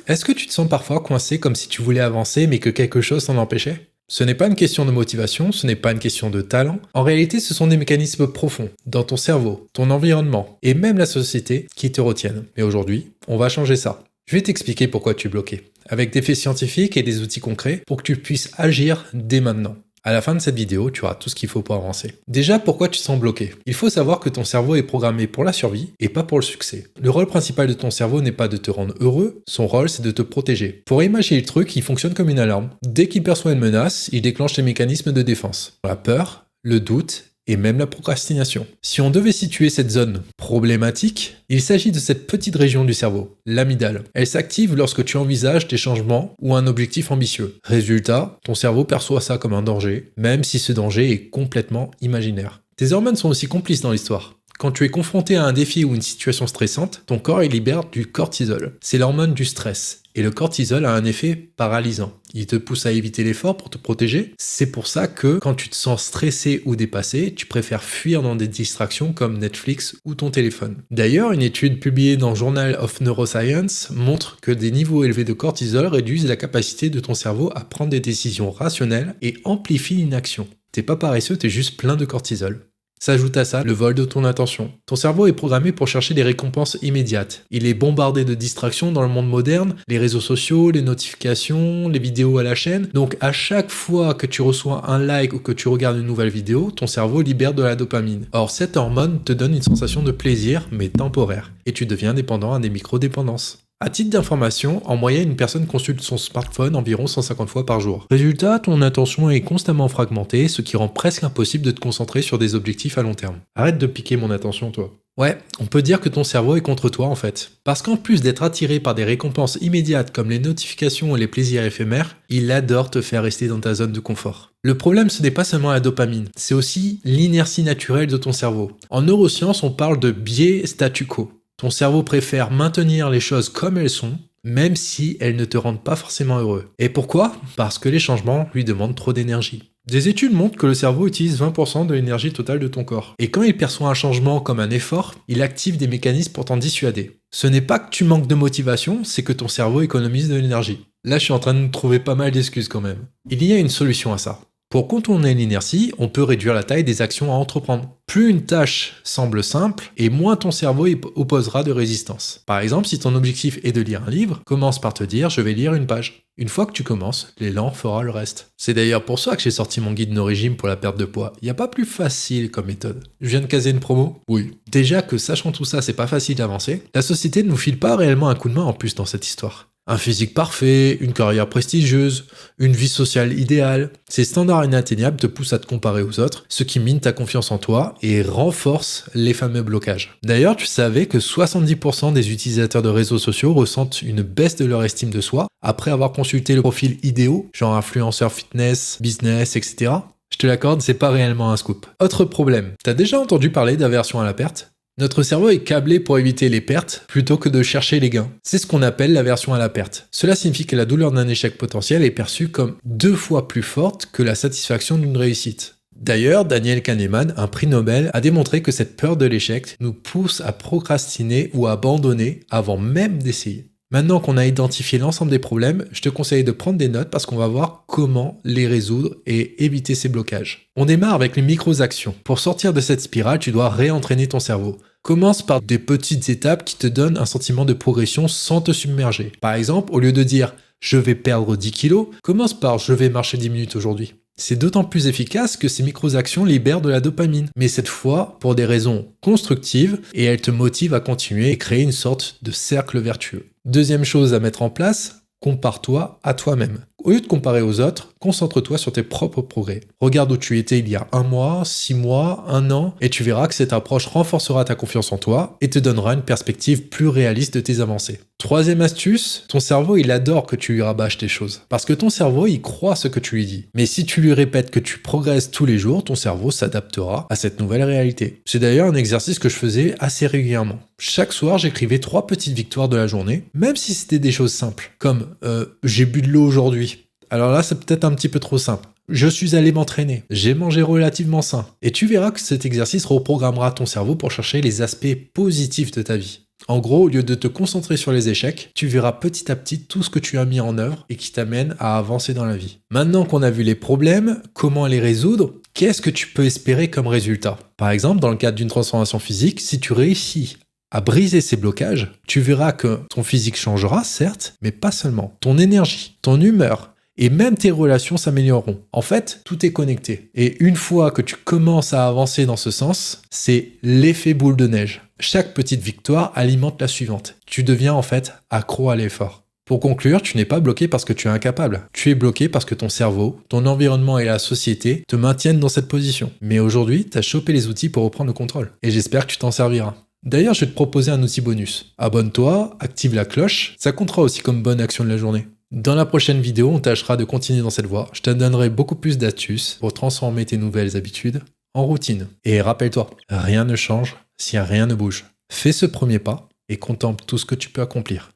Est-ce que tu te sens parfois coincé comme si tu voulais avancer mais que quelque chose t'en empêchait? Ce n'est pas une question de motivation, ce n'est pas une question de talent. En réalité, ce sont des mécanismes profonds dans ton cerveau, ton environnement et même la société qui te retiennent. Mais aujourd'hui, on va changer ça. Je vais t'expliquer pourquoi tu es bloqué, avec des faits scientifiques et des outils concrets pour que tu puisses agir dès maintenant. À la fin de cette vidéo, tu auras tout ce qu'il faut pour avancer. Déjà, pourquoi tu te sens bloqué? Il faut savoir que ton cerveau est programmé pour la survie et pas pour le succès. Le rôle principal de ton cerveau n'est pas de te rendre heureux, son rôle c'est de te protéger. Pour imaginer le truc, il fonctionne comme une alarme. Dès qu'il perçoit une menace, il déclenche les mécanismes de défense. La peur, le doute, et même la procrastination. Si on devait situer cette zone problématique, il s'agit de cette petite région du cerveau, l'amygdale. Elle s'active lorsque tu envisages des changements ou un objectif ambitieux. Résultat, ton cerveau perçoit ça comme un danger, même si ce danger est complètement imaginaire. Tes hormones sont aussi complices dans l'histoire. Quand tu es confronté à un défi ou une situation stressante, ton corps il libère du cortisol. C'est l'hormone du stress. Et le cortisol a un effet paralysant. Il te pousse à éviter l'effort pour te protéger. C'est pour ça que quand tu te sens stressé ou dépassé, tu préfères fuir dans des distractions comme Netflix ou ton téléphone. D'ailleurs, une étude publiée dans Journal of Neuroscience montre que des niveaux élevés de cortisol réduisent la capacité de ton cerveau à prendre des décisions rationnelles et amplifient l'inaction. T'es pas paresseux, t'es juste plein de cortisol. S'ajoute à ça le vol de ton attention. Ton cerveau est programmé pour chercher des récompenses immédiates. Il est bombardé de distractions dans le monde moderne, les réseaux sociaux, les notifications, les vidéos à la chaîne. Donc à chaque fois que tu reçois un like ou que tu regardes une nouvelle vidéo, ton cerveau libère de la dopamine. Or cette hormone te donne une sensation de plaisir, mais temporaire. Et tu deviens dépendant à des micro-dépendances. À titre d'information, en moyenne, une personne consulte son smartphone environ 150 fois par jour. Résultat, ton attention est constamment fragmentée, ce qui rend presque impossible de te concentrer sur des objectifs à long terme. Arrête de piquer mon attention, toi. Ouais, on peut dire que ton cerveau est contre toi en fait. Parce qu'en plus d'être attiré par des récompenses immédiates comme les notifications et les plaisirs éphémères, il adore te faire rester dans ta zone de confort. Le problème, ce n'est pas seulement la dopamine, c'est aussi l'inertie naturelle de ton cerveau. En neurosciences, on parle de biais statu quo. Ton cerveau préfère maintenir les choses comme elles sont, même si elles ne te rendent pas forcément heureux. Et pourquoi? Parce que les changements lui demandent trop d'énergie. Des études montrent que le cerveau utilise 20% de l'énergie totale de ton corps. Et quand il perçoit un changement comme un effort, il active des mécanismes pour t'en dissuader. Ce n'est pas que tu manques de motivation, c'est que ton cerveau économise de l'énergie. Là, je suis en train de trouver pas mal d'excuses quand même. Il y a une solution à ça. Pour contourner l'inertie, on peut réduire la taille des actions à entreprendre. Plus une tâche semble simple, et moins ton cerveau y opposera de résistance. Par exemple, si ton objectif est de lire un livre, commence par te dire « je vais lire une page ». Une fois que tu commences, l'élan fera le reste. C'est d'ailleurs pour ça que j'ai sorti mon guide No Régime pour la perte de poids. Il n'y a pas plus facile comme méthode. Je viens de caser une promo? Oui. Déjà que sachant tout ça, c'est pas facile d'avancer, la société ne nous file pas réellement un coup de main en plus dans cette histoire. Un physique parfait, une carrière prestigieuse, une vie sociale idéale. Ces standards inatteignables te poussent à te comparer aux autres, ce qui mine ta confiance en toi et renforce les fameux blocages. D'ailleurs, tu savais que 70% des utilisateurs de réseaux sociaux ressentent une baisse de leur estime de soi après avoir consulté le profil idéaux, genre influenceur fitness, business, etc. Je te l'accorde, c'est pas réellement un scoop. Autre problème, t'as déjà entendu parler d'aversion à la perte? Notre cerveau est câblé pour éviter les pertes plutôt que de chercher les gains. C'est ce qu'on appelle l'aversion à la perte. Cela signifie que la douleur d'un échec potentiel est perçue comme 2 fois plus forte que la satisfaction d'une réussite. D'ailleurs, Daniel Kahneman, un prix Nobel, a démontré que cette peur de l'échec nous pousse à procrastiner ou à abandonner avant même d'essayer. Maintenant qu'on a identifié l'ensemble des problèmes, je te conseille de prendre des notes parce qu'on va voir comment les résoudre et éviter ces blocages. On démarre avec les micro-actions. Pour sortir de cette spirale, tu dois réentraîner ton cerveau. Commence par des petites étapes qui te donnent un sentiment de progression sans te submerger. Par exemple, au lieu de dire « je vais perdre 10 kilos », commence par « je vais marcher 10 minutes aujourd'hui ». C'est d'autant plus efficace que ces micro-actions libèrent de la dopamine, mais cette fois pour des raisons constructives et elles te motivent à continuer et créer une sorte de cercle vertueux. Deuxième chose à mettre en place, compare-toi à toi-même. Au lieu de comparer aux autres, concentre-toi sur tes propres progrès. Regarde où tu étais il y a 1 mois, 6 mois, 1 an, et tu verras que cette approche renforcera ta confiance en toi et te donnera une perspective plus réaliste de tes avancées. Troisième astuce, ton cerveau il adore que tu lui rabâches tes choses. Parce que ton cerveau il croit ce que tu lui dis. Mais si tu lui répètes que tu progresses tous les jours, ton cerveau s'adaptera à cette nouvelle réalité. C'est d'ailleurs un exercice que je faisais assez régulièrement. Chaque soir, j'écrivais 3 petites victoires de la journée, même si c'était des choses simples, comme j'ai bu de l'eau aujourd'hui. Alors là, c'est peut-être un petit peu trop simple. Je suis allé m'entraîner, j'ai mangé relativement sain. Et tu verras que cet exercice reprogrammera ton cerveau pour chercher les aspects positifs de ta vie. En gros, au lieu de te concentrer sur les échecs, tu verras petit à petit tout ce que tu as mis en œuvre et qui t'amène à avancer dans la vie. Maintenant qu'on a vu les problèmes, comment les résoudre, qu'est-ce que tu peux espérer comme résultat? Par exemple, dans le cadre d'une transformation physique, si tu réussis à briser ces blocages, tu verras que ton physique changera, certes, mais pas seulement. Ton énergie, ton humeur et même tes relations s'amélioreront. En fait, tout est connecté. Et une fois que tu commences à avancer dans ce sens, c'est l'effet boule de neige. Chaque petite victoire alimente la suivante. Tu deviens en fait accro à l'effort. Pour conclure, tu n'es pas bloqué parce que tu es incapable. Tu es bloqué parce que ton cerveau, ton environnement et la société te maintiennent dans cette position. Mais aujourd'hui, tu as chopé les outils pour reprendre le contrôle. Et j'espère que tu t'en serviras. D'ailleurs, je vais te proposer un outil bonus. Abonne-toi, active la cloche, ça comptera aussi comme bonne action de la journée. Dans la prochaine vidéo, on tâchera de continuer dans cette voie. Je te donnerai beaucoup plus d'astuces pour transformer tes nouvelles habitudes en routine. Et rappelle-toi, rien ne change si rien ne bouge. Fais ce premier pas et contemple tout ce que tu peux accomplir.